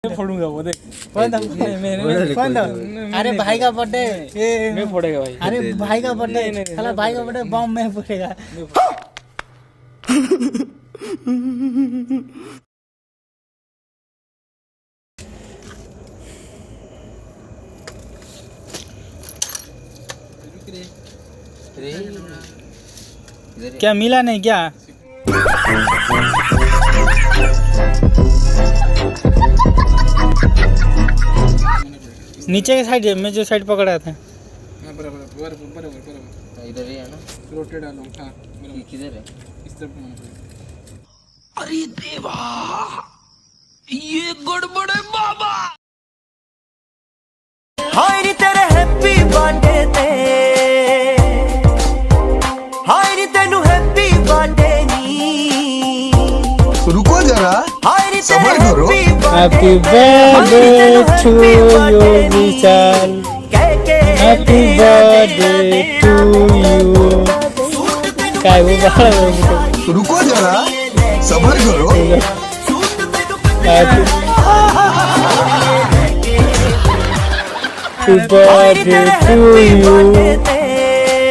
फोड़ूंगा वो देख। अरे भाई का बर्थडे मैं फोड़ेगा भाई। अरे भाई का बर्थडे साला भाई का बर्थडे बम में फोड़ेगा। क्या मिला नहीं क्या? नीचे के साइड में जो साइड पकड़ा था बराबर इधर ही है ना, रोटेट डालो। हाँ किधर है? इस तरफ। अरे देवा, ये गड़बड़ है बाबा। हाय नी तेरे हैप्पी बर्थडे ते, हाय नी तेनू हैप्पी बर्थडे नी। रुको जरा, हाय नी सबर करो। Happy birthday to you Vishal, happy birthday to you. काय वो बाहर रुको जरा, सबर करो। Happy birthday to you.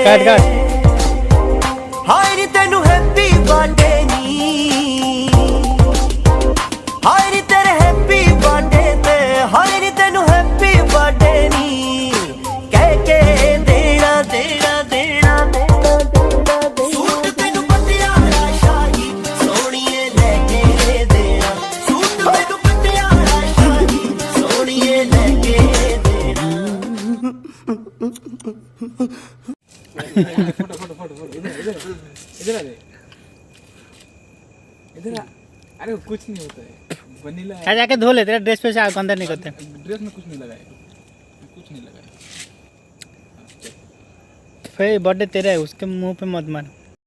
काट काट। हाय नी तेनू हैप्पी बर्थडे नी, हाय नी तेरे हैप्पी बर्थडे ते, हाय नी तेनू हैप्पी बर्थडे नी। कह के देना देना देना देना देना सूट तेनू पटियाला शाही सोहणीए लेके देना। सूट तेनू पटियाला शाही सोहणीए लेके देना। फोटो फोटो फोटो फोटो इधर इधर इधर आ दे, इधर आ। अरे कुछ नहीं होता है, वनीला है। जाके धो ले, तेरा ड्रेस पे से अंदर नहीं करते। ड्रेस में कुछ नहीं लगा है, कुछ नहीं लगा है। फिर बर्थडे तेरा है, उसके मुंह पे मत मार।